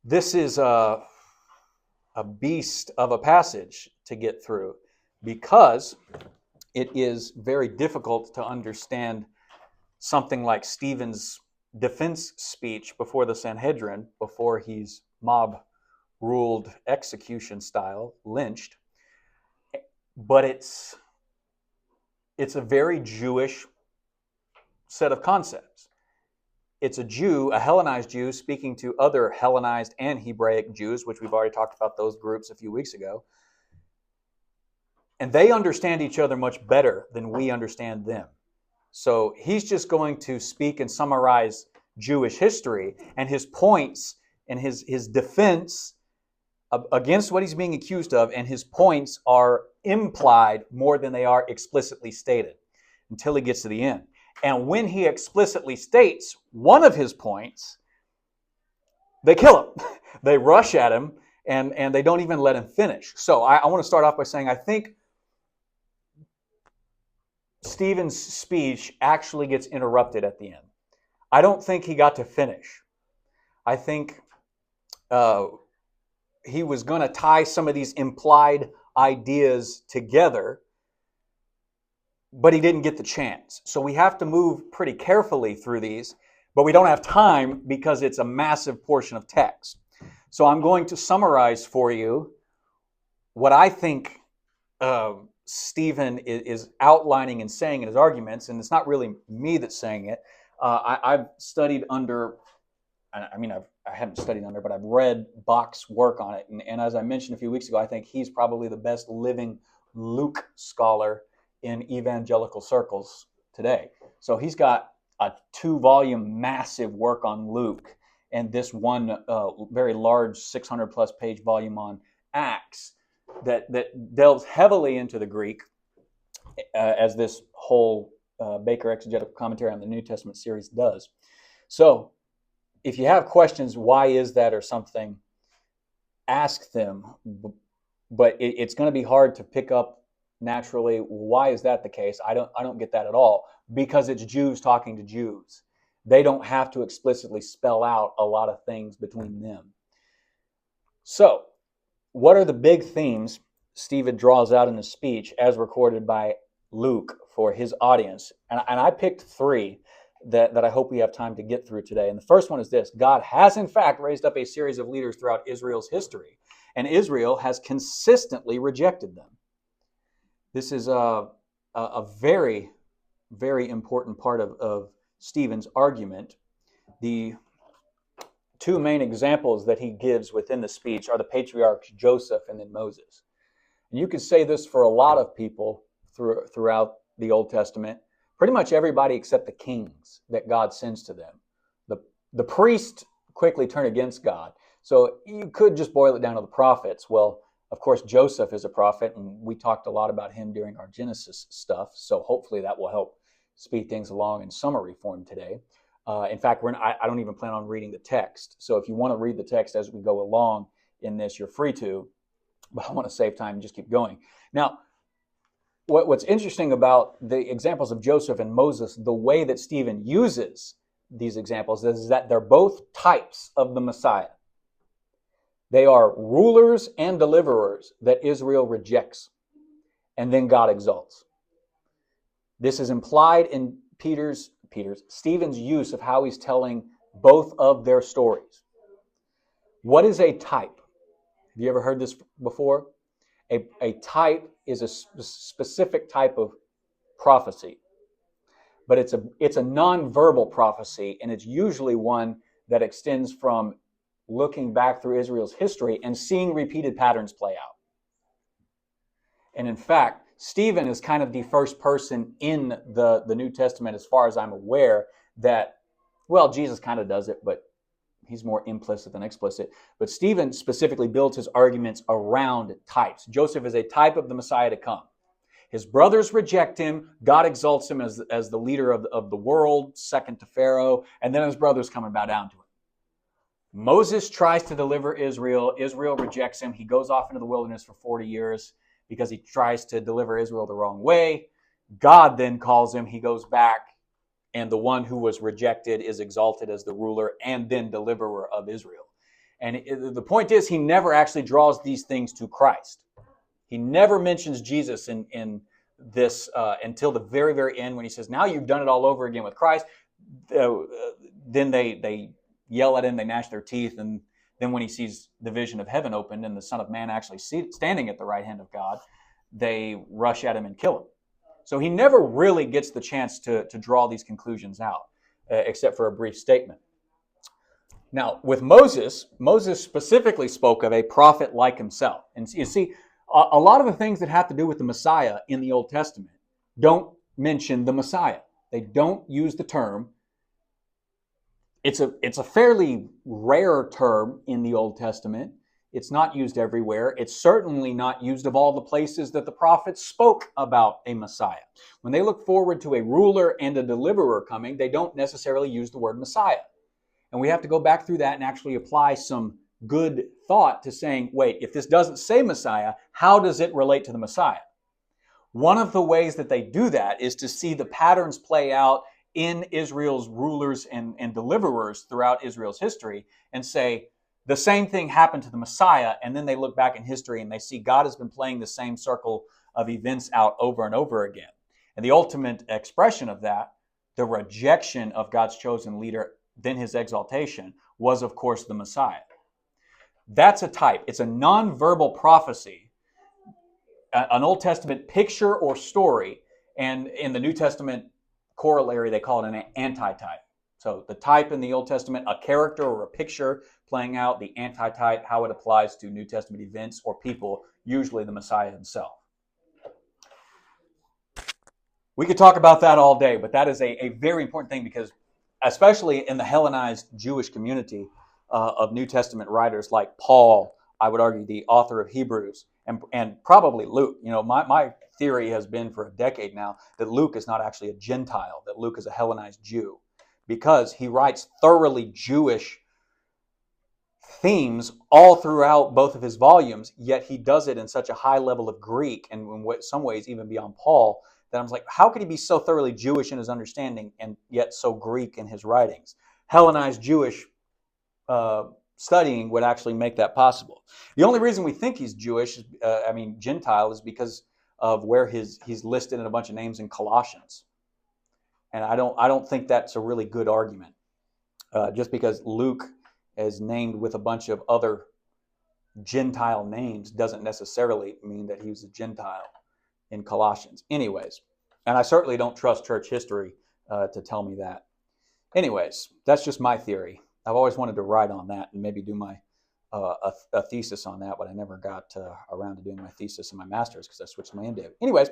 This is a beast of a passage to get through because it is very difficult to understand something like Stephen's defense speech before the Sanhedrin, before he's mob ruled execution style, lynched. But it's a very Jewish set of concepts. It's a Jew, a Hellenized Jew, speaking to other Hellenized and Hebraic Jews, which we've already talked about those groups a few weeks ago. And they understand each other much better than we understand them. So he's just going to speak and summarize Jewish history, and his points and his defense against what he's being accused of, and his points are implied more than they are explicitly stated until he gets to the end. And when he explicitly states one of his points, they kill him. They rush at him, and they don't even let him finish. So I want to start off by saying I think Stephen's speech actually gets interrupted at the end. I don't think he got to finish. I think he was going to tie some of these implied ideas together, but he didn't get the chance. So we have to move pretty carefully through these, but we don't have time because it's a massive portion of text. So I'm going to summarize for you what I think Stephen is outlining and saying in his arguments, and it's not really me that's saying it. I've studied under, I haven't studied under, but I've read Bach's work on it. And as I mentioned a few weeks ago, I think he's probably the best living Luke scholar in evangelical circles today. So he's got a 2-volume massive work on Luke, and this one very large 600 plus page volume on Acts that delves heavily into the Greek, as this whole Baker Exegetical Commentary on the New Testament series does. So if you have questions, why is that or something, ask them. But it's going to be hard to pick up naturally. Why is that the case? I don't get that at all, because it's Jews talking to Jews. They don't have to explicitly spell out a lot of things between them. So what are the big themes Stephen draws out in his speech as recorded by Luke for his audience? And I picked 3 that I hope we have time to get through today. And the first one is this: God has in fact raised up a series of leaders throughout Israel's history, and Israel has consistently rejected them. This is a very, very important part of Stephen's argument. The 2 main examples that he gives within the speech are the patriarchs Joseph and then Moses. And you could say this for a lot of people throughout the Old Testament. Pretty much everybody except the kings that God sends to them. The priests quickly turn against God. So you could just boil it down to the prophets. Well, of course, Joseph is a prophet, and we talked a lot about him during our Genesis stuff. So hopefully that will help speed things along in summary form today. In fact, I don't even plan on reading the text. So if you want to read the text as we go along in this, you're free to. But I want to save time and just keep going. Now, what's interesting about the examples of Joseph and Moses, the way that Stephen uses these examples is that they're both types of the Messiah. They are rulers and deliverers that Israel rejects, and then God exalts. This is implied in Stephen's use of how he's telling both of their stories. What is a type? Have you ever heard this before? A type is a specific type of prophecy, but it's a non-verbal prophecy, and it's usually one that extends from looking back through Israel's history and seeing repeated patterns play out. And in fact, Stephen is kind of the first person in the New Testament, as far as I'm aware, that, well, Jesus kind of does it, but he's more implicit than explicit. But Stephen specifically builds his arguments around types. Joseph is a type of the Messiah to come. His brothers reject him. God exalts him as the leader of the world, second to Pharaoh, and then his brothers come and bow down to him. Moses tries to deliver Israel. Israel rejects him. He goes off into the wilderness for 40 years because he tries to deliver Israel the wrong way. God then calls him. He goes back, and the one who was rejected is exalted as the ruler and then deliverer of Israel. And the point is, he never actually draws these things to Christ. He never mentions Jesus in this until the very, very end when he says, now you've done it all over again with Christ. Then they yell at him, they gnash their teeth, and then when he sees the vision of heaven opened and the Son of Man actually standing at the right hand of God, they rush at him and kill him. So he never really gets the chance to draw these conclusions out, except for a brief statement. Now, with Moses specifically spoke of a prophet like himself. And you see, a lot of the things that have to do with the Messiah in the Old Testament don't mention the Messiah. They don't use the term. It's a fairly rare term in the Old Testament. It's not used everywhere. It's certainly not used of all the places that the prophets spoke about a Messiah. When they look forward to a ruler and a deliverer coming, they don't necessarily use the word Messiah. And we have to go back through that and actually apply some good thought to saying, wait, if this doesn't say Messiah, how does it relate to the Messiah? One of the ways that they do that is to see the patterns play out in Israel's rulers and deliverers throughout Israel's history and say, the same thing happened to the Messiah, and then they look back in history and they see God has been playing the same circle of events out over and over again. And the ultimate expression of that, the rejection of God's chosen leader, then his exaltation, was of course the Messiah. That's a type. It's a nonverbal prophecy, an Old Testament picture or story, and in the New Testament corollary, they call it an antitype. So the type in the Old Testament, a character or a picture playing out, the antitype, how it applies to New Testament events or people, usually the Messiah himself. We could talk about that all day, but that is a very important thing because especially in the Hellenized Jewish community of New Testament writers like Paul, I would argue the author of Hebrews, and probably Luke. You know, my theory has been for a decade now that Luke is not actually a Gentile, that Luke is a Hellenized Jew, because he writes thoroughly Jewish themes all throughout both of his volumes, yet he does it in such a high level of Greek, and in some ways even beyond Paul, that I was like, how could he be so thoroughly Jewish in his understanding and yet so Greek in his writings? Hellenized Jewish studying would actually make that possible. The only reason we think he's Jewish, Gentile, is because of where he's listed in a bunch of names in Colossians. And I don't think that's a really good argument. Just because Luke is named with a bunch of other Gentile names doesn't necessarily mean that he was a Gentile in Colossians. Anyways, and I certainly don't trust church history to tell me that. Anyways, that's just my theory. I've always wanted to write on that and maybe do my a thesis on that, but I never got around to doing my thesis in my master's because I switched to my MDiv. Anyways,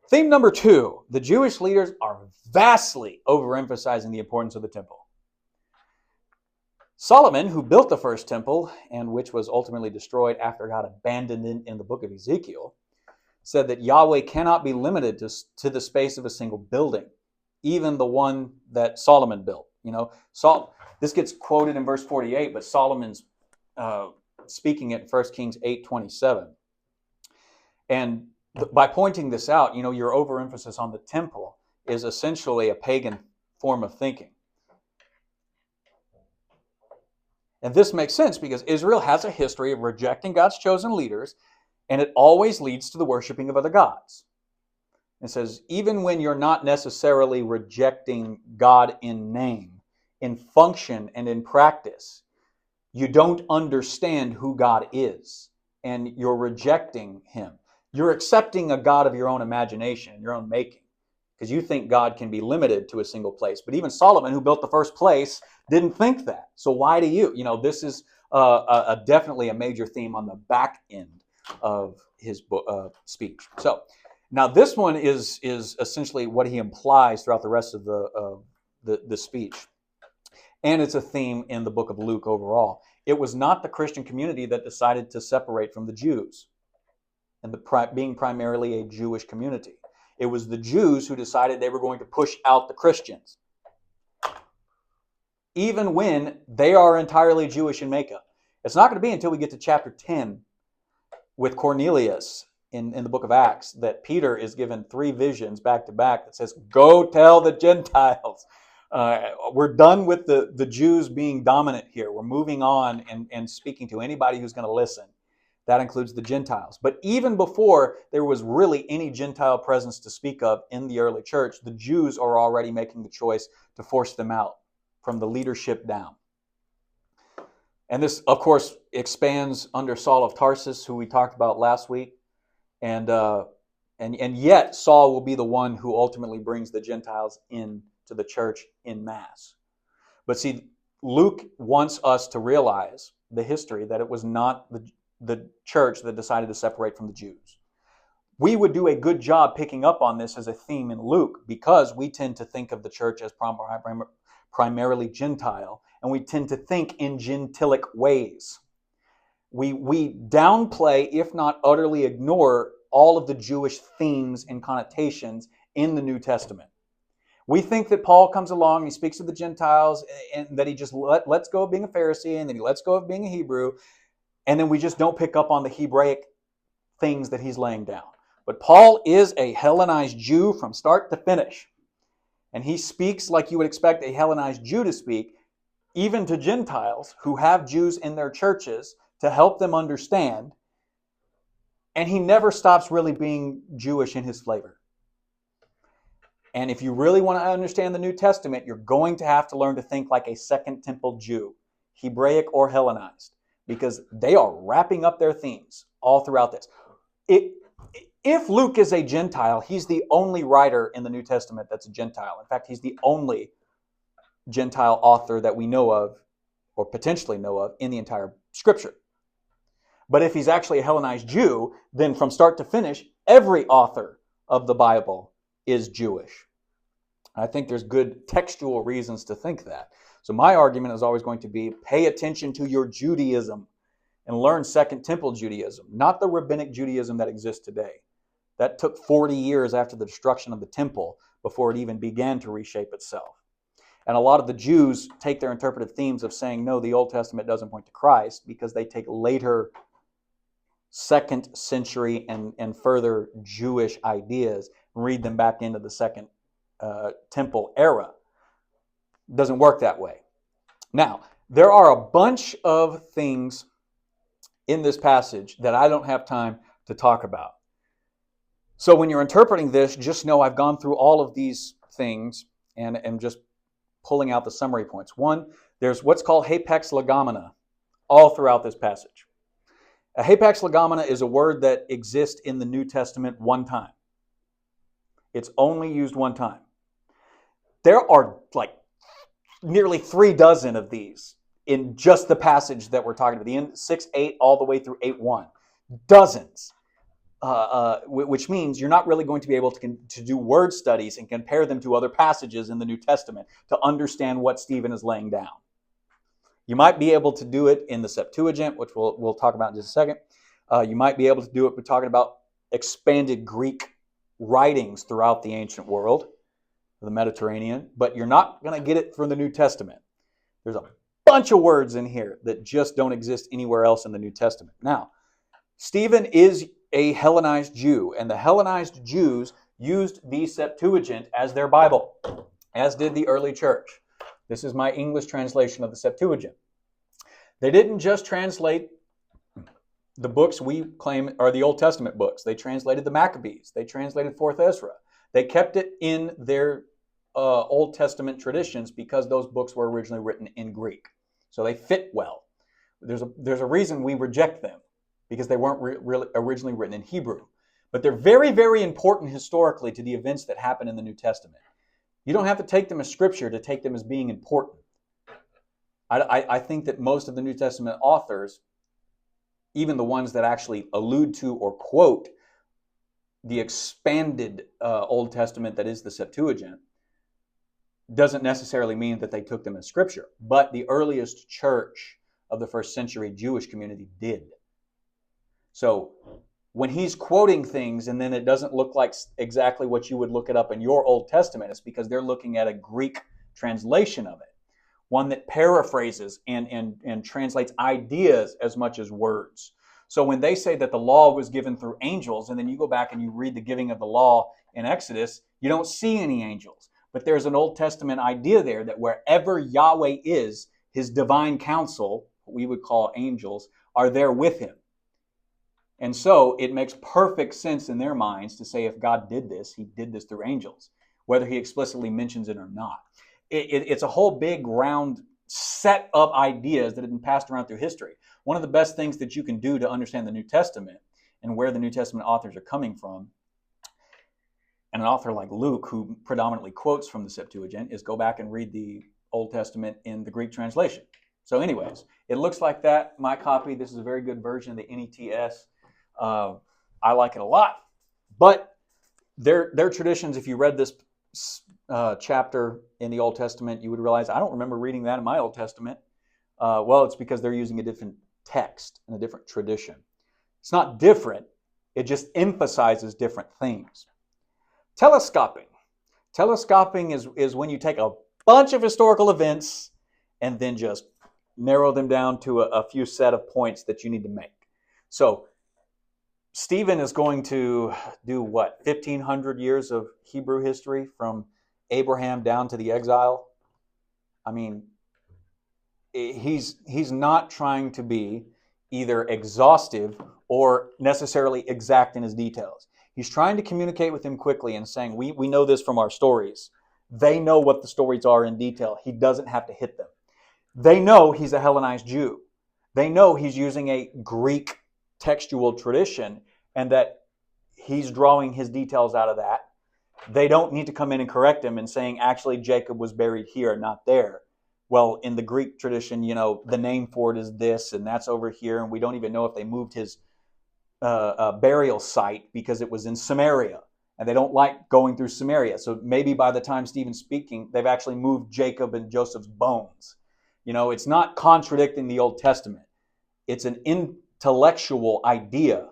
theme number 2, the Jewish leaders are vastly overemphasizing the importance of the temple. Solomon, who built the first temple, and which was ultimately destroyed after God abandoned it in the book of Ezekiel, said that Yahweh cannot be limited to the space of a single building, even the one that Solomon built. You know, this gets quoted in verse 48, but Solomon's speaking it in 1 Kings 8:27. And by pointing this out, you know, your overemphasis on the temple is essentially a pagan form of thinking. And this makes sense because Israel has a history of rejecting God's chosen leaders, and it always leads to the worshiping of other gods. It says, even when you're not necessarily rejecting God in name, in function and in practice, you don't understand who God is, and you're rejecting him. You're accepting a God of your own imagination, your own making, because you think God can be limited to a single place. But even Solomon, who built the first place, didn't think that. So why do you? You know, this is definitely a major theme on the back end of his speech. So now this one is essentially what he implies throughout the rest of the speech. And it's a theme in the book of Luke overall. It was not the Christian community that decided to separate from the Jews and being primarily a Jewish community. It was the Jews who decided they were going to push out the Christians, even when they are entirely Jewish in makeup. It's not going to be until we get to chapter 10 with Cornelius in the book of Acts that Peter is given 3 visions back to back that says, go tell the Gentiles. We're done with the Jews being dominant here. We're moving on and speaking to anybody who's going to listen. That includes the Gentiles. But even before there was really any Gentile presence to speak of in the early church, the Jews are already making the choice to force them out from the leadership down. And this, of course, expands under Saul of Tarsus, who we talked about last week. And yet Saul will be the one who ultimately brings the Gentiles into the church en masse. But see, Luke wants us to realize the history that it was not the church that decided to separate from the Jews. We would do a good job picking up on this as a theme in Luke because we tend to think of the church as primarily Gentile, and we tend to think in Gentilic ways. We downplay, if not utterly ignore, all of the Jewish themes and connotations in the New Testament. We think that Paul comes along, he speaks to the Gentiles, and that he just lets go of being a Pharisee, and then he lets go of being a Hebrew, and then we just don't pick up on the Hebraic things that he's laying down. But Paul is a Hellenized Jew from start to finish. And he speaks like you would expect a Hellenized Jew to speak, even to Gentiles who have Jews in their churches to help them understand. And he never stops really being Jewish in his flavor. And if you really want to understand the New Testament, you're going to have to learn to think like a Second Temple Jew, Hebraic or Hellenized, because they are wrapping up their themes all throughout this. If Luke is a Gentile, he's the only writer in the New Testament that's a Gentile. In fact, he's the only Gentile author that we know of, or potentially know of, in the entire Scripture. But if he's actually a Hellenized Jew, then from start to finish, every author of the Bible is Jewish. I think there's good textual reasons to think that. So my argument is always going to be, pay attention to your Judaism and learn Second Temple Judaism, not the rabbinic Judaism that exists today. That took 40 years after the destruction of the temple before it even began to reshape itself. And a lot of the Jews take their interpretive themes of saying, no, the Old Testament doesn't point to Christ, because they take later 2nd century and further Jewish ideas and read them back into the Second Temple era. It doesn't work that way. Now, there are a bunch of things in this passage that I don't have time to talk about. So when you're interpreting this, just know I've gone through all of these things and am just pulling out the summary points. One, there's what's called hapax legomena all throughout this passage. A hapax legomena is a word that exists in the New Testament one time. It's only used one time. There are like nearly 3 dozen of these in just the passage that we're talking about, the end 6:8 all the way through 8:1. Dozens. Which means you're not really going to be able to do word studies and compare them to other passages in the New Testament to understand what Stephen is laying down. You might be able to do it in the Septuagint, which we'll talk about in just a second. You might be able to do it by talking about expanded Greek writings throughout the ancient world, the Mediterranean, but you're not going to get it from the New Testament. There's a bunch of words in here that just don't exist anywhere else in the New Testament. Now, Stephen is a Hellenized Jew, and the Hellenized Jews used the Septuagint as their Bible, as did the early church. This is my English translation of the Septuagint. They didn't just translate the books we claim are the Old Testament books. They translated the Maccabees. They translated 4th Ezra. They kept it in their Old Testament traditions because those books were originally written in Greek. So they fit well. There's a reason we reject them, because they weren't really originally written in Hebrew. But they're very, very important historically to the events that happen in the New Testament. You don't have to take them as scripture to take them as being important. I think that most of the New Testament authors, even the ones that actually allude to or quote the expanded Old Testament that is the Septuagint, doesn't necessarily mean that they took them as scripture. But the earliest church of the 1st century Jewish community did. So when he's quoting things and then it doesn't look like exactly what you would look it up in your Old Testament, it's because they're looking at a Greek translation of it, one that paraphrases and translates ideas as much as words. So when they say that the law was given through angels, and then you go back and you read the giving of the law in Exodus, you don't see any angels. But there's an Old Testament idea there that wherever Yahweh is, his divine counsel, what we would call angels, are there with him. And so it makes perfect sense in their minds to say if God did this, he did this through angels, whether he explicitly mentions it or not. It's a whole big round set of ideas that have been passed around through history. One of the best things that you can do to understand the New Testament and where the New Testament authors are coming from, and an author like Luke, who predominantly quotes from the Septuagint, is go back and read the Old Testament in the Greek translation. So anyways, it looks like that. My copy, this is a very good version of the NETS. I like it a lot. But their traditions, if you read this chapter in the Old Testament, you would realize, I don't remember reading that in my Old Testament. Well, it's because they're using a different text and a different tradition. It's not different. It just emphasizes different things. Telescoping. Telescoping is when you take a bunch of historical events and then just narrow them down to a few set of points that you need to make. So Stephen is going to do what, 1,500 years of Hebrew history from Abraham down to the exile? I mean, he's not trying to be either exhaustive or necessarily exact in his details. He's trying to communicate with him quickly and saying, we know this from our stories. They know what the stories are in detail. He doesn't have to hit them. They know he's a Hellenized Jew. They know he's using a Greek textual tradition and that he's drawing his details out of that. They don't need to come in and correct him and saying, actually, Jacob was buried here, not there. Well, in the Greek tradition, the name for it is this, and that's over here, and we don't even know if they moved his burial site because it was in Samaria, and they don't like going through Samaria. So maybe by the time Stephen's speaking, they've actually moved Jacob and Joseph's bones. It's not contradicting the Old Testament. It's an intellectual idea.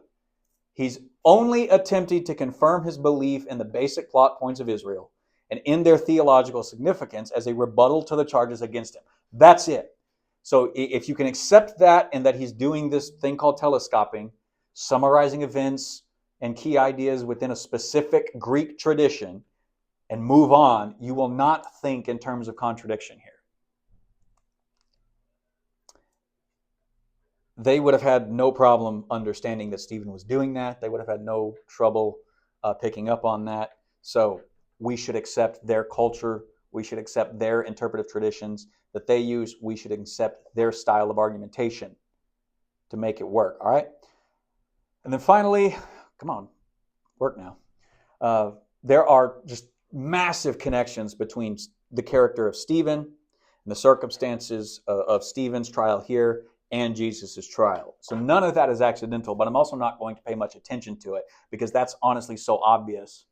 He's only attempting to confirm his belief in the basic plot points of Israel and in their theological significance as a rebuttal to the charges against him. That's it. So if you can accept that and that he's doing this thing called telescoping, summarizing events and key ideas within a specific Greek tradition, and move on, you will not think in terms of contradiction here. They would have had no problem understanding that Stephen was doing that. They would have had no trouble picking up on that. So we should accept their culture. We should accept their interpretive traditions that they use. We should accept their style of argumentation to make it work. All right? And then finally, come on, work now. There are just massive connections between the character of Stephen and the circumstances of Stephen's trial here and Jesus' trial. So none of that is accidental, but I'm also not going to pay much attention to it because that's honestly so obvious.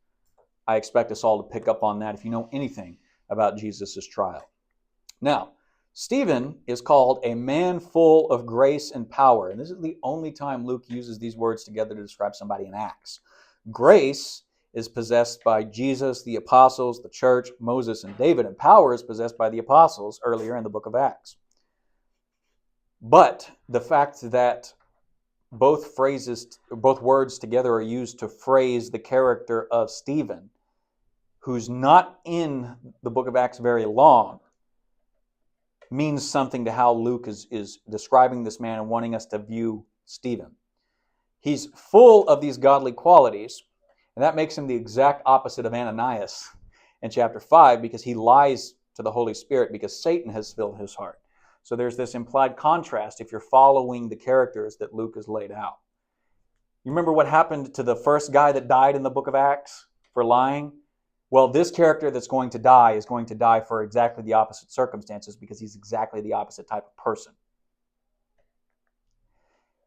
I expect us all to pick up on that if you know anything about Jesus' trial. Now, Stephen is called a man full of grace and power, and this is the only time Luke uses these words together to describe somebody in Acts. Grace is possessed by Jesus, the apostles, the church, Moses, and David, and power is possessed by the apostles earlier in the book of Acts. But the fact that both words together are used to phrase the character of Stephen, who's not in the book of Acts very long, means something to how Luke is describing this man and wanting us to view Stephen. He's full of these godly qualities, and that makes him the exact opposite of Ananias in chapter 5 because he lies to the Holy Spirit because Satan has filled his heart. So there's this implied contrast if you're following the characters that Luke has laid out. You remember what happened to the first guy that died in the book of Acts for lying? Well, this character that's going to die is going to die for exactly the opposite circumstances because he's exactly the opposite type of person.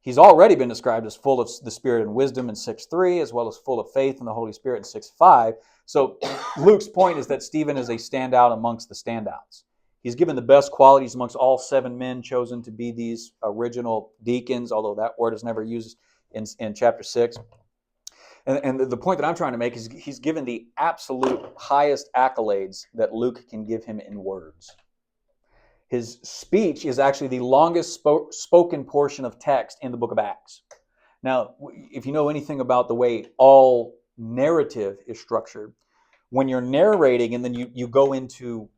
He's already been described as full of the Spirit and wisdom in 6:3, as well as full of faith in the Holy Spirit in 6:5. So Luke's point is that Stephen is a standout amongst the standouts. He's given the best qualities amongst all 7 men chosen to be these original deacons, although that word is never used in chapter 6. And the point that I'm trying to make is he's given the absolute highest accolades that Luke can give him in words. His speech is actually the longest spoken portion of text in the book of Acts. Now, if you know anything about the way all narrative is structured, when you're narrating and then you go into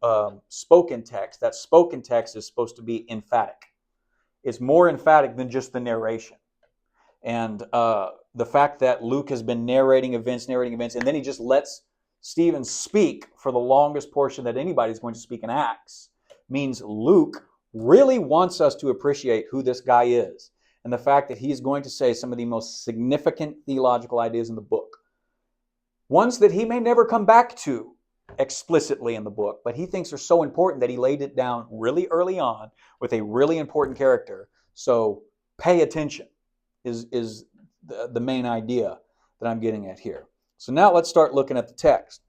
spoken text, that spoken text is supposed to be emphatic. It's more emphatic than just the narration. And the fact that Luke has been narrating events, and then he just lets Stephen speak for the longest portion that anybody's going to speak in Acts means Luke really wants us to appreciate who this guy is and the fact that he's going to say some of the most significant theological ideas in the book. Ones that he may never come back to explicitly in the book, but he thinks are so important that he laid it down really early on with a really important character. So pay attention is the main idea that I'm getting at here. So now let's start looking at the text.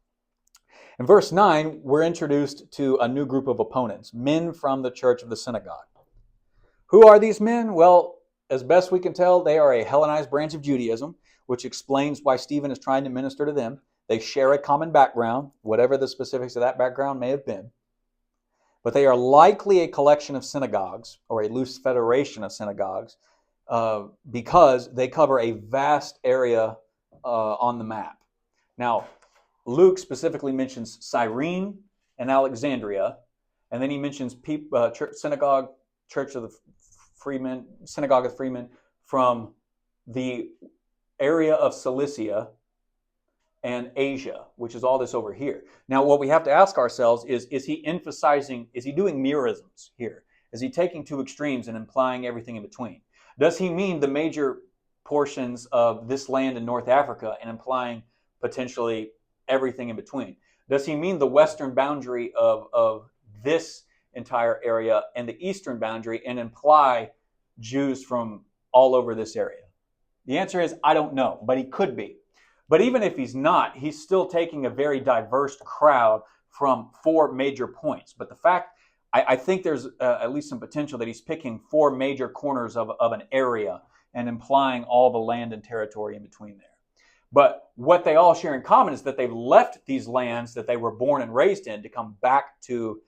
In verse 9, we're introduced to a new group of opponents, men from the church of the synagogue. Who are these men? Well, as best we can tell, they are a Hellenized branch of Judaism, which explains why Stephen is trying to minister to them. They share a common background, whatever the specifics of that background may have been. But they are likely a collection of synagogues, or a loose federation of synagogues, because they cover a vast area on the map. Now, Luke specifically mentions Cyrene and Alexandria, and then he mentions synagogue of the freemen from the area of Cilicia and Asia, which is all this over here. Now, what we have to ask ourselves is he doing merisms here? Is he taking two extremes and implying everything in between? Does he mean the major portions of this land in North Africa and implying potentially everything in between? Does he mean the western boundary of this entire area and the eastern boundary and imply Jews from all over this area? The answer is, I don't know, but he could be. But even if he's not, he's still taking a very diverse crowd from four major points. But the fact, I think there's at least some potential that he's picking four major corners of an area and implying all the land and territory in between there. But what they all share in common is that they've left these lands that they were born and raised in to come back to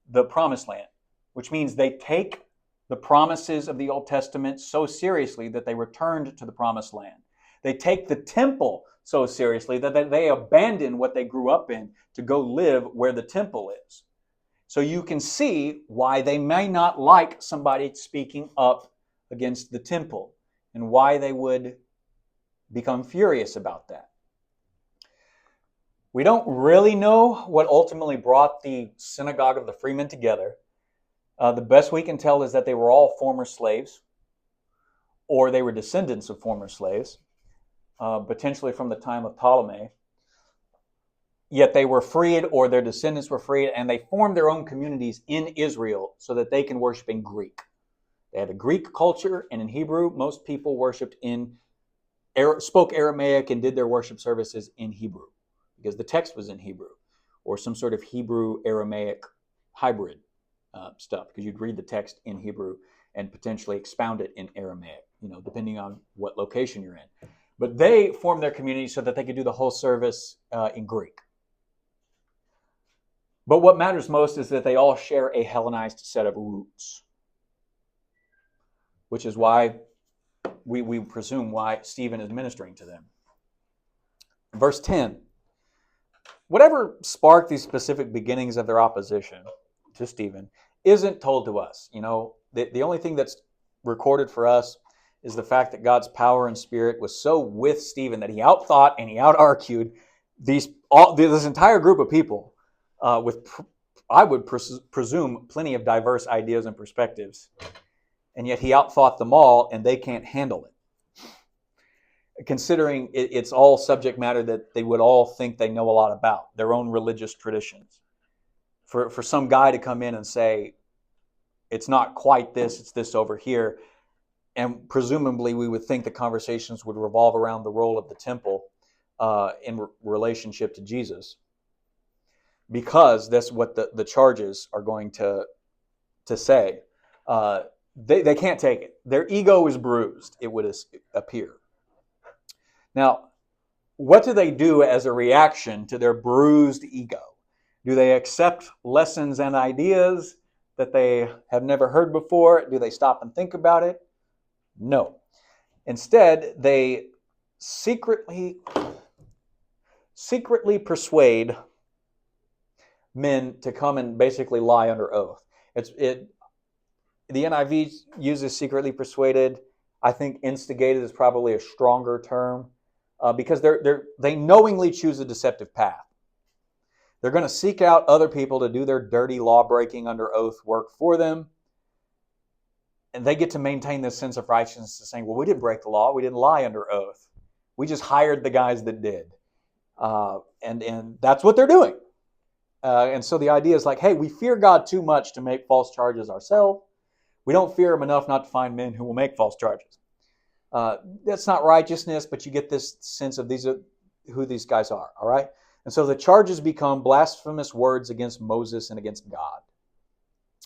the promised land, which means they take the promises of the Old Testament so seriously that they returned to the promised land. They take the temple so seriously that they abandon what they grew up in to go live where the temple is. So you can see why they may not like somebody speaking up against the temple and why they would become furious about that. We don't really know what ultimately brought the synagogue of the freemen together. The best we can tell is that they were all former slaves, or they were descendants of former slaves, potentially from the time of Ptolemy. Yet they were freed, or their descendants were freed, and they formed their own communities in Israel so that they can worship in Greek. They had a Greek culture, and in Hebrew, most people spoke Aramaic and did their worship services in Hebrew because the text was in Hebrew, or some sort of Hebrew-Aramaic hybrid stuff, because you'd read the text in Hebrew and potentially expound it in Aramaic, depending on what location you're in. But they formed their community so that they could do the whole service in Greek. But what matters most is that they all share a Hellenized set of roots, which is why we presume why Stephen is ministering to them. Verse 10, whatever sparked these specific beginnings of their opposition to Stephen isn't told to us. The only thing that's recorded for us is the fact that God's power and spirit was so with Stephen that he outthought and he out-argued this entire group of people with, I would presume, plenty of diverse ideas and perspectives. And yet he outthought them all, and they can't handle it. Considering it's all subject matter that they would all think they know a lot about, their own religious traditions. For some guy to come in and say, it's not quite this, it's this over here, and presumably we would think the conversations would revolve around the role of the temple in relationship to Jesus, because that's what the charges are going to say. They can't take it. Their ego is bruised, it would appear. Now, what do they do as a reaction to their bruised ego? Do they accept lessons and ideas that they have never heard before? Do they stop and think about it? No. Instead, they secretly secretly persuade men to come and basically lie under oath. The NIV uses secretly persuaded. I think instigated is probably a stronger term because they knowingly choose a deceptive path. They're going to seek out other people to do their dirty law-breaking under oath work for them. And they get to maintain this sense of righteousness of saying, well, we didn't break the law. We didn't lie under oath. We just hired the guys that did. And that's what they're doing. And so the idea is like, hey, we fear God too much to make false charges ourselves. We don't fear him enough not to find men who will make false charges. That's not righteousness, but you get this sense of these are who these guys are, all right? And so the charges become blasphemous words against Moses and against God.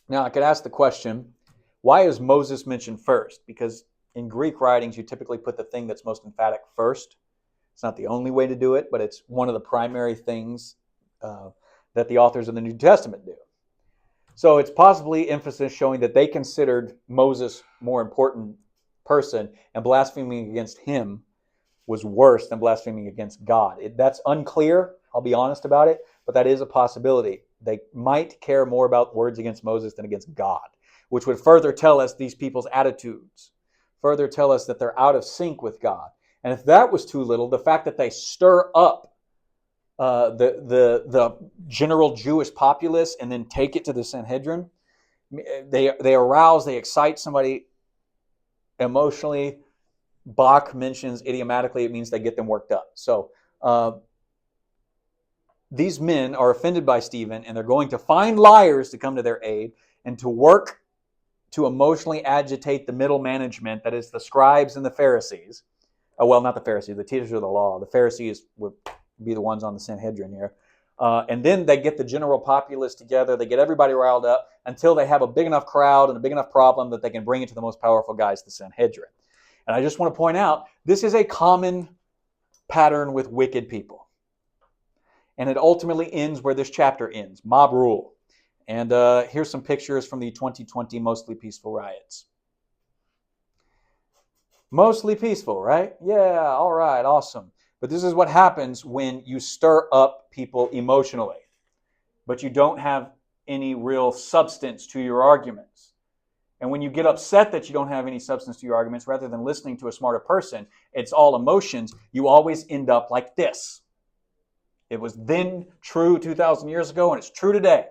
Now, I could ask the question, why is Moses mentioned first? Because in Greek writings, you typically put the thing that's most emphatic first. It's not the only way to do it, but it's one of the primary things that the authors of the New Testament do. So it's possibly emphasis showing that they considered Moses more important person, and blaspheming against him was worse than blaspheming against God. That's unclear, I'll be honest about it, but that is a possibility. They might care more about words against Moses than against God, which would further tell us these people's attitudes, further tell us that they're out of sync with God. And if that was too little, the fact that they stir up the general Jewish populace and then take it to the Sanhedrin, they arouse, they excite somebody emotionally. Bach mentions idiomatically, it means they get them worked up. So these men are offended by Stephen, and they're going to find liars to come to their aid and to work to emotionally agitate the middle management, that is the scribes and the Pharisees. Oh, well, not the Pharisees, the teachers of the law. The Pharisees would be the ones on the Sanhedrin here. And then they get the general populace together. They get everybody riled up until they have a big enough crowd and a big enough problem that they can bring it to the most powerful guys, the Sanhedrin. And I just want to point out, this is a common pattern with wicked people. And it ultimately ends where this chapter ends, mob rule. And here's some pictures from the 2020 mostly peaceful riots. Mostly peaceful, right? Yeah, all right, awesome. But this is what happens when you stir up people emotionally, but you don't have any real substance to your arguments. And when you get upset that you don't have any substance to your arguments, rather than listening to a smarter person, it's all emotions, you always end up like this. It was then true 2,000 years ago, and it's true today.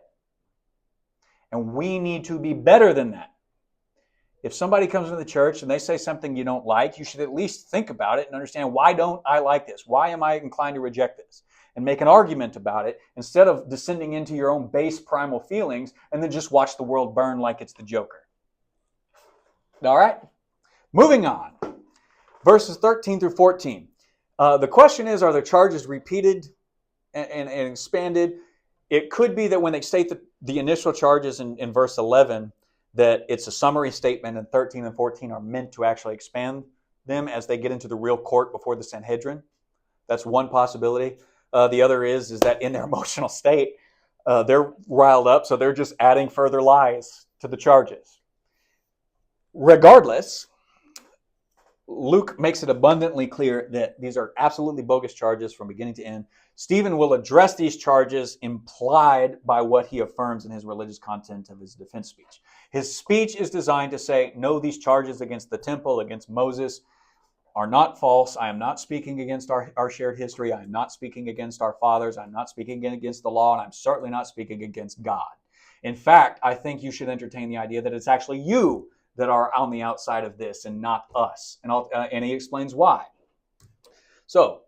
And we need to be better than that. If somebody comes into the church and they say something you don't like, you should at least think about it and understand, why don't I like this? Why am I inclined to reject this? And make an argument about it instead of descending into your own base primal feelings and then just watch the world burn like it's the Joker. All right? Moving on. Verses 13 through 14. The question is, are the charges repeated and expanded? It could be that when they state the initial charges in verse 11, that it's a summary statement, and 13 and 14 are meant to actually expand them as they get into the real court before the Sanhedrin. That's one possibility. The other is that in their emotional state, they're riled up, so they're just adding further lies to the charges. Regardless, Luke makes it abundantly clear that these are absolutely bogus charges from beginning to end. Stephen will address these charges implied by what he affirms in his religious content of his defense speech. His speech is designed to say, no, these charges against the temple, against Moses, are not false. I am not speaking against our shared history. I am not speaking against our fathers. I'm not speaking against the law, and I'm certainly not speaking against God. In fact, I think you should entertain the idea that it's actually you that are on the outside of this and not us. And he explains why. So,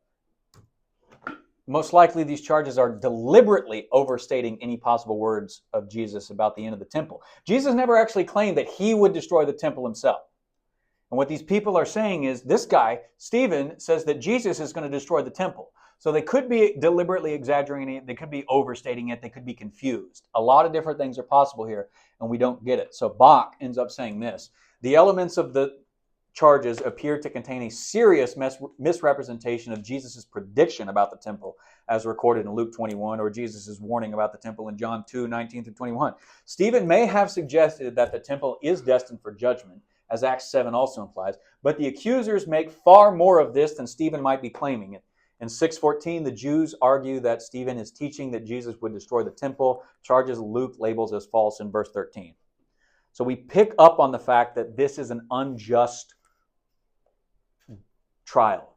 most likely these charges are deliberately overstating any possible words of Jesus about the end of the temple. Jesus never actually claimed that he would destroy the temple himself. And what these people are saying is, this guy, Stephen, says that Jesus is going to destroy the temple. So they could be deliberately exaggerating it, they could be overstating it, they could be confused. A lot of different things are possible here, and we don't get it. So Bach ends up saying this: the elements of the charges appear to contain a serious misrepresentation of Jesus' prediction about the temple, as recorded in Luke 21, or Jesus' warning about the temple in John 2, 19 through 21. Stephen may have suggested that the temple is destined for judgment, as Acts 7 also implies, but the accusers make far more of this than Stephen might be claiming it. In 6:14, the Jews argue that Stephen is teaching that Jesus would destroy the temple, charges Luke labels as false in verse 13. So we pick up on the fact that this is an unjust trial.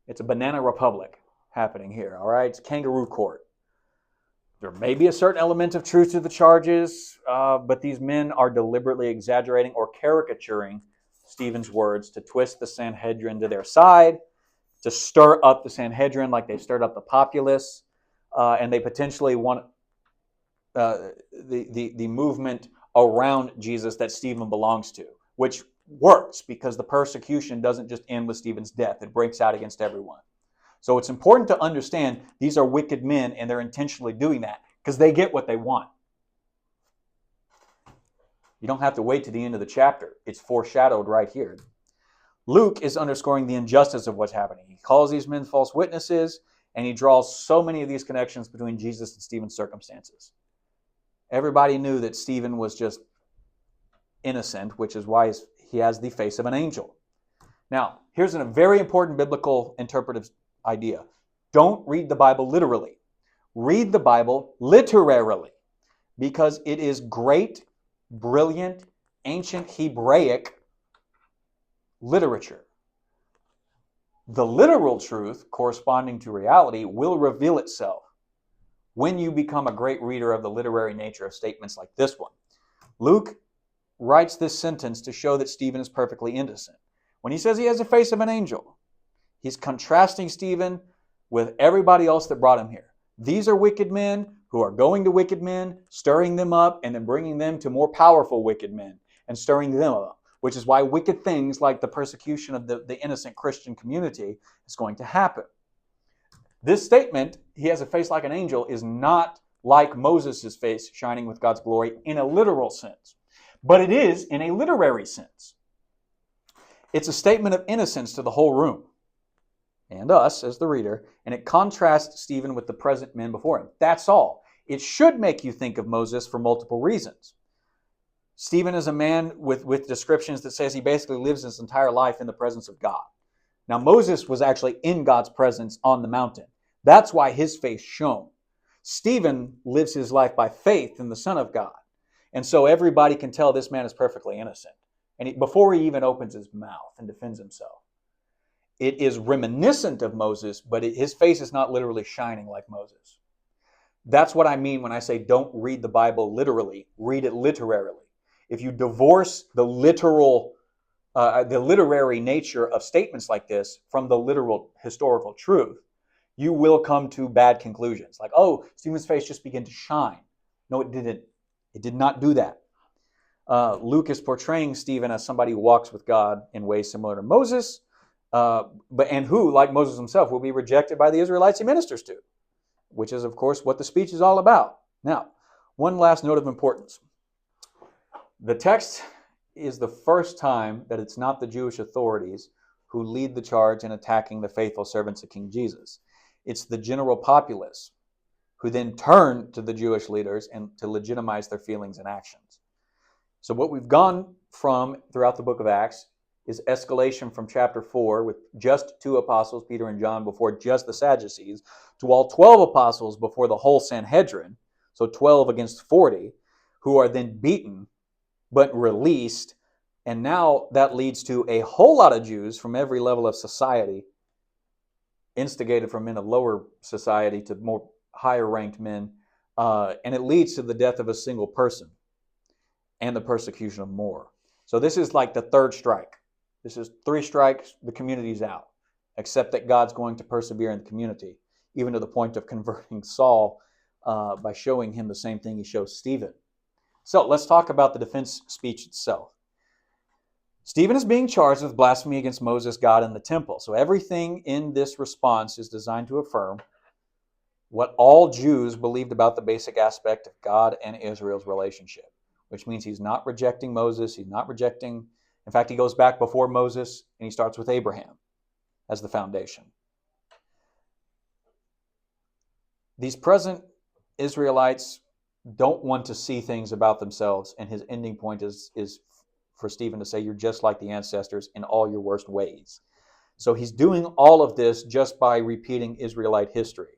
It's a banana republic happening here, all right? It's kangaroo court. There may be a certain element of truth to the charges, but these men are deliberately exaggerating or caricaturing Stephen's words to twist the Sanhedrin to their side, to stir up the Sanhedrin like they stirred up the populace, and they potentially want the movement around Jesus that Stephen belongs to, which works because the persecution doesn't just end with Stephen's death. It breaks out against everyone. So it's important to understand these are wicked men and they're intentionally doing that because they get what they want. You don't have to wait to the end of the chapter. It's foreshadowed right here. Luke is underscoring the injustice of what's happening. He calls these men false witnesses, and he draws so many of these connections between Jesus and Stephen's circumstances. Everybody knew that Stephen was just innocent, which is why he has the face of an angel. Now, here's a very important biblical interpretive idea. Don't read the Bible literally. Read the Bible literarily, because it is great, brilliant, ancient Hebraic literature. The literal truth corresponding to reality will reveal itself when you become a great reader of the literary nature of statements like this one. Luke writes this sentence to show that Stephen is perfectly innocent. When he says he has the face of an angel, he's contrasting Stephen with everybody else that brought him here. These are wicked men who are going to wicked men, stirring them up, and then bringing them to more powerful wicked men and stirring them up, which is why wicked things like the persecution of the innocent Christian community is going to happen. This statement, he has a face like an angel, is not like Moses' face shining with God's glory in a literal sense, but it is in a literary sense. It's a statement of innocence to the whole room and us as the reader, and it contrasts Stephen with the present men before him. That's all. It should make you think of Moses for multiple reasons. Stephen is a man with descriptions that says he basically lives his entire life in the presence of God. Now, Moses was actually in God's presence on the mountain. That's why his face shone. Stephen lives his life by faith in the Son of God. And so everybody can tell this man is perfectly innocent. And before he even opens his mouth and defends himself. It is reminiscent of Moses, but his face is not literally shining like Moses. That's what I mean when I say don't read the Bible literally. Read it literarily. If you divorce the literary nature of statements like this from the literal historical truth, you will come to bad conclusions. Like, oh, Stephen's face just began to shine. No, it didn't. It did not do that. Luke is portraying Stephen as somebody who walks with God in ways similar to Moses, and who, like Moses himself, will be rejected by the Israelites he ministers to, which is, of course, what the speech is all about. Now, one last note of importance. The text is the first time that it's not the Jewish authorities who lead the charge in attacking the faithful servants of King Jesus. It's the general populace who then turn to the Jewish leaders and to legitimize their feelings and actions. So what we've gone from throughout the book of Acts is escalation from chapter 4 with just 2 apostles, Peter and John, before just the Sadducees, to all 12 apostles before the whole Sanhedrin, so 12 against 40, who are then beaten but released. And now that leads to a whole lot of Jews from every level of society, instigated from men of lower society to more higher ranked men, and it leads to the death of a single person and the persecution of more. So this is like the third strike. This is 3 strikes, the community's out, except that God's going to persevere in the community, even to the point of converting Saul by showing him the same thing he shows Stephen. So let's talk about the defense speech itself. Stephen is being charged with blasphemy against Moses, God, and the temple. So everything in this response is designed to affirm what all Jews believed about the basic aspect of God and Israel's relationship, which means he's not rejecting Moses, he's not rejecting, in fact, he goes back before Moses and he starts with Abraham as the foundation. These present Israelites don't want to see things about themselves, and his ending point is for Stephen to say, you're just like the ancestors in all your worst ways. So he's doing all of this just by repeating Israelite history.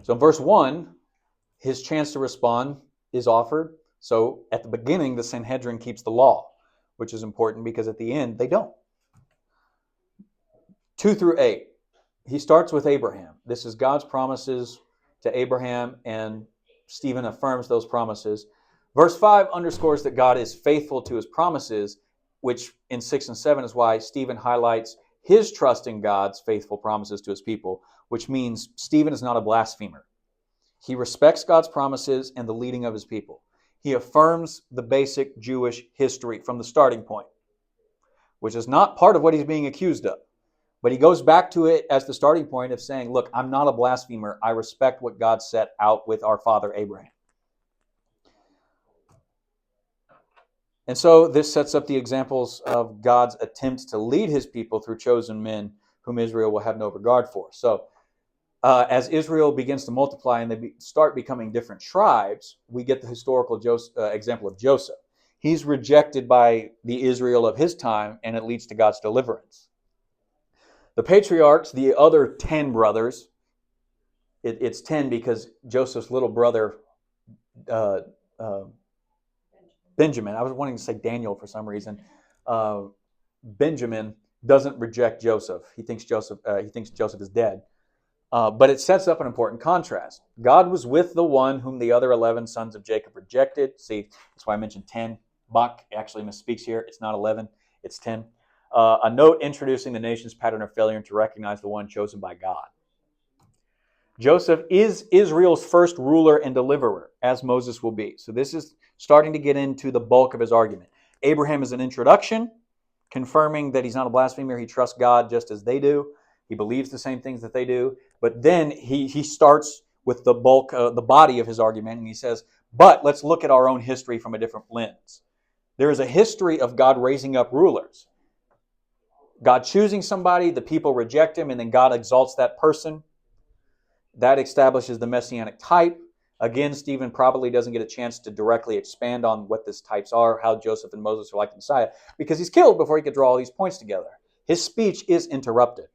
So in verse 1, his chance to respond is offered. So at the beginning, the Sanhedrin keeps the law, which is important because at the end, they don't. 2 through 8, he starts with Abraham. This is God's promises to Abraham, and Stephen affirms those promises. Verse 5 underscores that God is faithful to his promises, which in 6 and 7 is why Stephen highlights his trust in God's faithful promises to his people, which means Stephen is not a blasphemer. He respects God's promises and the leading of his people. He affirms the basic Jewish history from the starting point, which is not part of what he's being accused of. But he goes back to it as the starting point of saying, look, I'm not a blasphemer. I respect what God set out with our father Abraham. And so this sets up the examples of God's attempts to lead his people through chosen men whom Israel will have no regard for. So as Israel begins to multiply and they start becoming different tribes, we get the historical example of Joseph. He's rejected by the Israel of his time, and it leads to God's deliverance. The patriarchs, the other 10 brothers, it's 10 because Joseph's little brother, Benjamin, I was wanting to say Daniel for some reason, Benjamin doesn't reject Joseph. He thinks Joseph is dead. But it sets up an important contrast. God was with the one whom the other 11 sons of Jacob rejected. See, that's why I mentioned 10. Bach actually misspeaks here. It's not 11, it's 10. A note introducing the nation's pattern of failure to recognize the one chosen by God. Joseph is Israel's first ruler and deliverer, as Moses will be. So this is starting to get into the bulk of his argument. Abraham is an introduction, confirming that he's not a blasphemer. He trusts God just as they do. He believes the same things that they do. But then he starts with the bulk, the body of his argument, and he says, but let's look at our own history from a different lens. There is a history of God raising up rulers. God choosing somebody, the people reject him, and then God exalts that person. That establishes the messianic type. Again, Stephen probably doesn't get a chance to directly expand on what these types are, how Joseph and Moses are like the Messiah, because he's killed before he could draw all these points together. His speech is interrupted.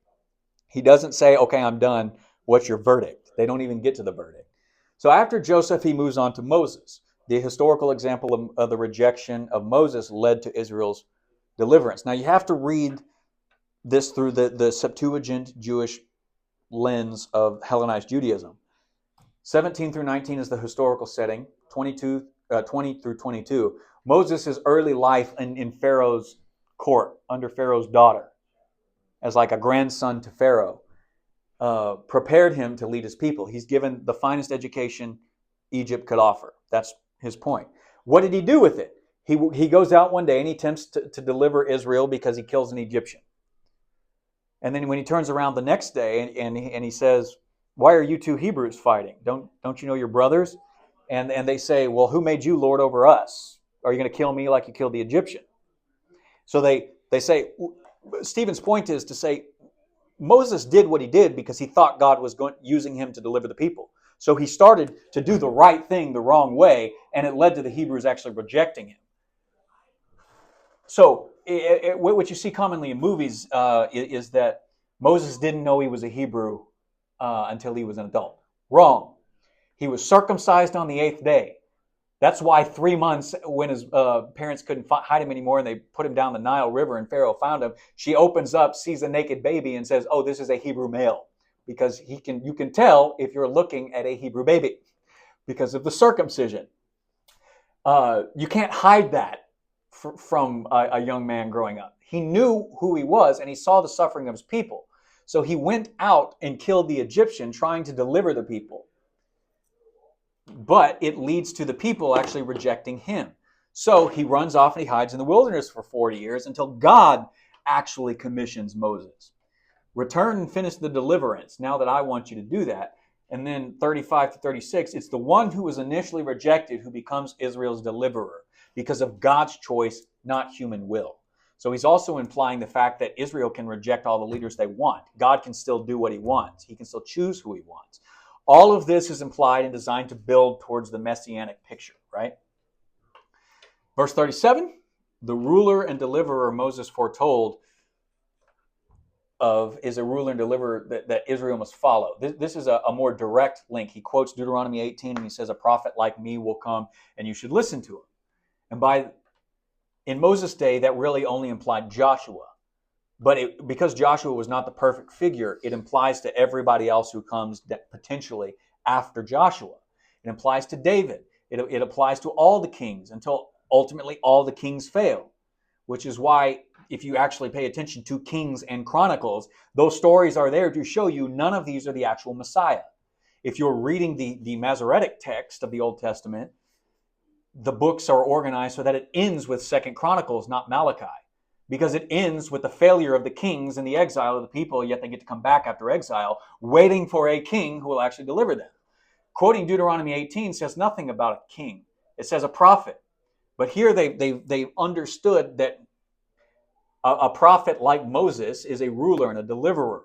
He doesn't say, okay, I'm done. What's your verdict? They don't even get to the verdict. So after Joseph, he moves on to Moses. The historical example of the rejection of Moses led to Israel's deliverance. Now you have to read this through the Septuagint Jewish lens of Hellenized Judaism. 17 through 19 is the historical setting, 20 through 22. Moses' early life in Pharaoh's court, under Pharaoh's daughter, as like a grandson to Pharaoh, prepared him to lead his people. He's given the finest education Egypt could offer. That's his point. What did he do with it? He goes out one day and he attempts to deliver Israel because he kills an Egyptian. And then when he turns around the next day and he says, why are you two Hebrews fighting? Don't you know you're brothers? And they say, well, who made you Lord over us? Are you going to kill me like you killed the Egyptian? So they say, Stephen's point is to say, Moses did what he did because he thought God was using him to deliver the people. So he started to do the right thing the wrong way, and it led to the Hebrews actually rejecting him. So what you see commonly in movies is that Moses didn't know he was a Hebrew until he was an adult. Wrong. He was circumcised on the 8th day. That's why 3 months when his parents couldn't hide him anymore and they put him down the Nile River and Pharaoh found him, she opens up, sees a naked baby and says, oh, this is a Hebrew male. Because you can tell if you're looking at a Hebrew baby because of the circumcision. You can't hide that from a young man growing up. He knew who he was and he saw the suffering of his people. So he went out and killed the Egyptian trying to deliver the people. But it leads to the people actually rejecting him. So he runs off and he hides in the wilderness for 40 years until God actually commissions Moses. Return and finish the deliverance now that I want you to do that. And then 35 to 36, it's the one who was initially rejected who becomes Israel's deliverer because of God's choice, not human will. So he's also implying the fact that Israel can reject all the leaders they want. God can still do what he wants. He can still choose who he wants. All of this is implied and designed to build towards the messianic picture, right? Verse 37, the ruler and deliverer Moses foretold of is a ruler and deliverer that Israel must follow. This is a more direct link. He quotes Deuteronomy 18 and he says, a prophet like me will come and you should listen to him. And in Moses' day, that really only implied Joshua. But because Joshua was not the perfect figure, it implies to everybody else who comes potentially after Joshua. It applies to David. It applies to all the kings until ultimately all the kings fail, which is why if you actually pay attention to Kings and Chronicles, those stories are there to show you none of these are the actual Messiah. If you're reading the Masoretic text of the Old Testament, the books are organized so that it ends with 2nd Chronicles, not Malachi, because it ends with the failure of the kings and the exile of the people, yet they get to come back after exile, waiting for a king who will actually deliver them. Quoting Deuteronomy 18 says nothing about a king. It says a prophet. But here they've understood that a prophet like Moses is a ruler and a deliverer,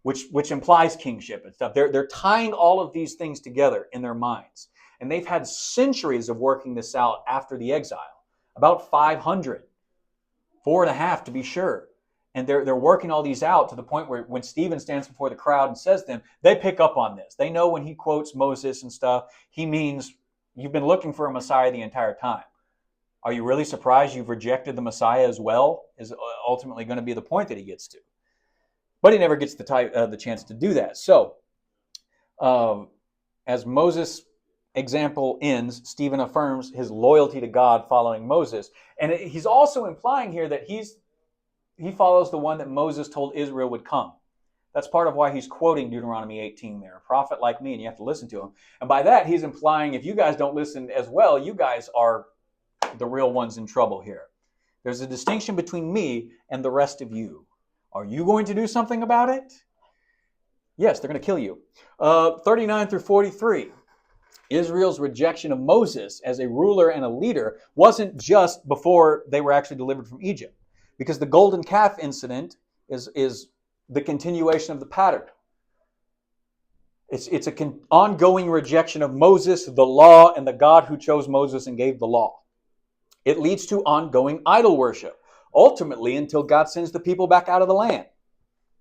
which implies kingship and stuff. They're tying all of these things together in their minds. And they've had centuries of working this out after the exile, about 500, 4.5 to be sure. And they're working all these out to the point where when Stephen stands before the crowd and says them, they pick up on this. They know when he quotes Moses and stuff, he means you've been looking for a Messiah the entire time. Are you really surprised you've rejected the Messiah as well? Is ultimately going to be the point that he gets to. But he never gets the chance to do that. So, as Moses' example ends, Stephen affirms his loyalty to God following Moses. And he's also implying here that he follows the one that Moses told Israel would come. That's part of why he's quoting Deuteronomy 18 there. A prophet like me, and you have to listen to him. And by that, he's implying if you guys don't listen as well, you guys are the real ones in trouble here. There's a distinction between me and the rest of you. Are you going to do something about it? Yes, they're going to kill you. 39 through 43. Israel's rejection of Moses as a ruler and a leader wasn't just before they were actually delivered from Egypt. Because the golden calf incident is the continuation of the pattern. It's an ongoing rejection of Moses, the law, and the God who chose Moses and gave the law. It leads to ongoing idol worship, ultimately until God sends the people back out of the land.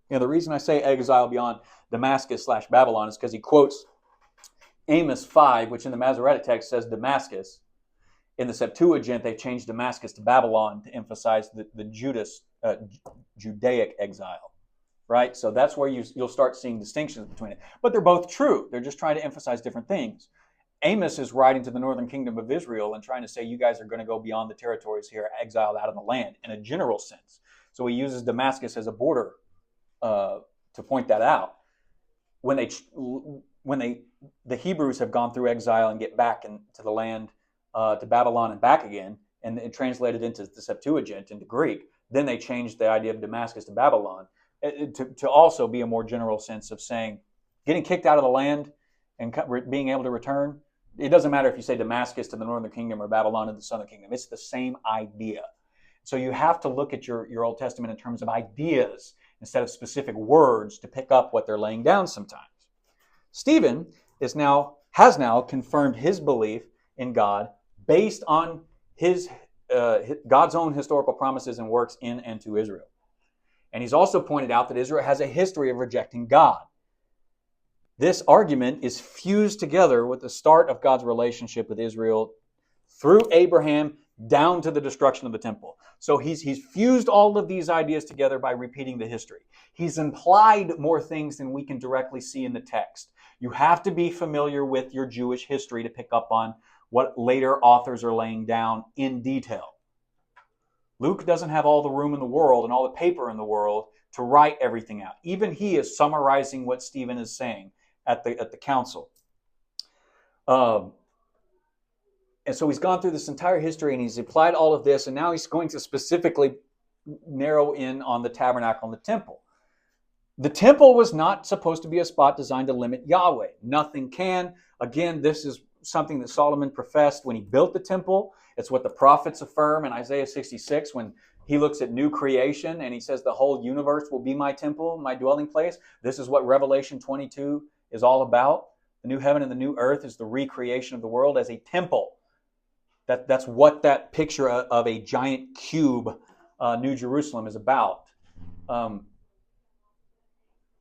You know, the reason I say exile beyond Damascus/Babylon is because he quotes Amos 5, which in the Masoretic text says Damascus. In the Septuagint, they changed Damascus to Babylon to emphasize the Judaic exile, right? So that's where you'll start seeing distinctions between it. But they're both true. They're just trying to emphasize different things. Amos is writing to the northern kingdom of Israel and trying to say you guys are going to go beyond the territories here, exiled out of the land in a general sense. So he uses Damascus as a border to point that out. When the Hebrews have gone through exile and get back into the land to Babylon and back again, and it translated into the Septuagint, into Greek, then they changed the idea of Damascus to Babylon to also be a more general sense of saying getting kicked out of the land and being able to return. It doesn't matter if you say Damascus to the northern kingdom or Babylon to the southern kingdom. It's the same idea. So you have to look at your Old Testament in terms of ideas instead of specific words to pick up what they're laying down sometimes. Stephen has now confirmed his belief in God based on God's own historical promises and works in and to Israel. And he's also pointed out that Israel has a history of rejecting God. This argument is fused together with the start of God's relationship with Israel through Abraham down to the destruction of the temple. So he's fused all of these ideas together by repeating the history. He's implied more things than we can directly see in the text. You have to be familiar with your Jewish history to pick up on what later authors are laying down in detail. Luke doesn't have all the room in the world and all the paper in the world to write everything out. Even he is summarizing what Stephen is saying at the council. And so he's gone through this entire history and he's applied all of this, and now he's going to specifically narrow in on the tabernacle and the temple. The temple was not supposed to be a spot designed to limit Yahweh. Nothing can. Again, this is something that Solomon professed when he built the temple. It's what the prophets affirm in Isaiah 66 when he looks at new creation and he says the whole universe will be my temple, my dwelling place. This is what Revelation 22 is all about. The new heaven and the new earth is the recreation of the world as a temple. That's what that picture of a giant cube, New Jerusalem, is about.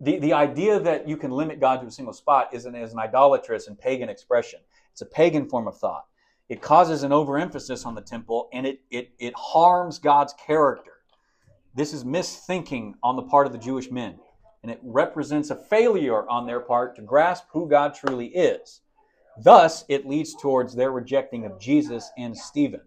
the idea that you can limit God to a single spot is an idolatrous and pagan expression. It's a pagan form of thought. It causes an overemphasis on the temple, and it harms God's character. This is misthinking on the part of the Jewish men, and it represents a failure on their part to grasp who God truly is. Thus, it leads towards their rejecting of Jesus and Stephen.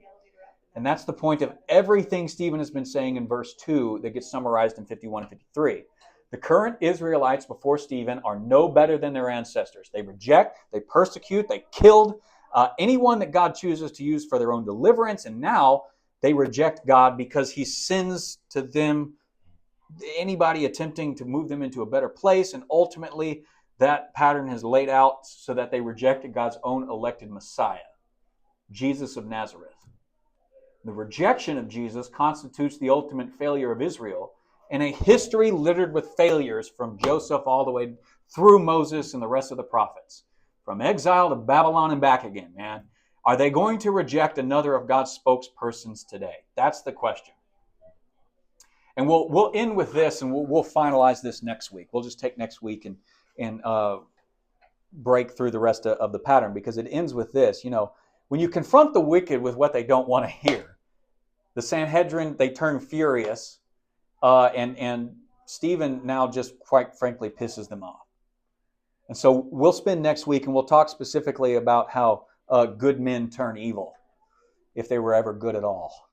And that's the point of everything Stephen has been saying in verse 2 that gets summarized in 51 and 53. The current Israelites before Stephen are no better than their ancestors. They reject, they persecute, they killed anyone that God chooses to use for their own deliverance, and now they reject God because he sends to them anybody attempting to move them into a better place, and ultimately that pattern has laid out so that they rejected God's own elected Messiah, Jesus of Nazareth. The rejection of Jesus constitutes the ultimate failure of Israel in a history littered with failures from Joseph all the way through Moses and the rest of the prophets. From exile to Babylon and back again, man. Are they going to reject another of God's spokespersons today? That's the question. And we'll end with this, and we'll finalize this next week. We'll just take next week and break through the rest of the pattern, because it ends with this. You know, when you confront the wicked with what they don't want to hear, the Sanhedrin, they turn furious, and Stephen now just quite frankly pisses them off. And so we'll spend next week, and we'll talk specifically about how good men turn evil, if they were ever good at all.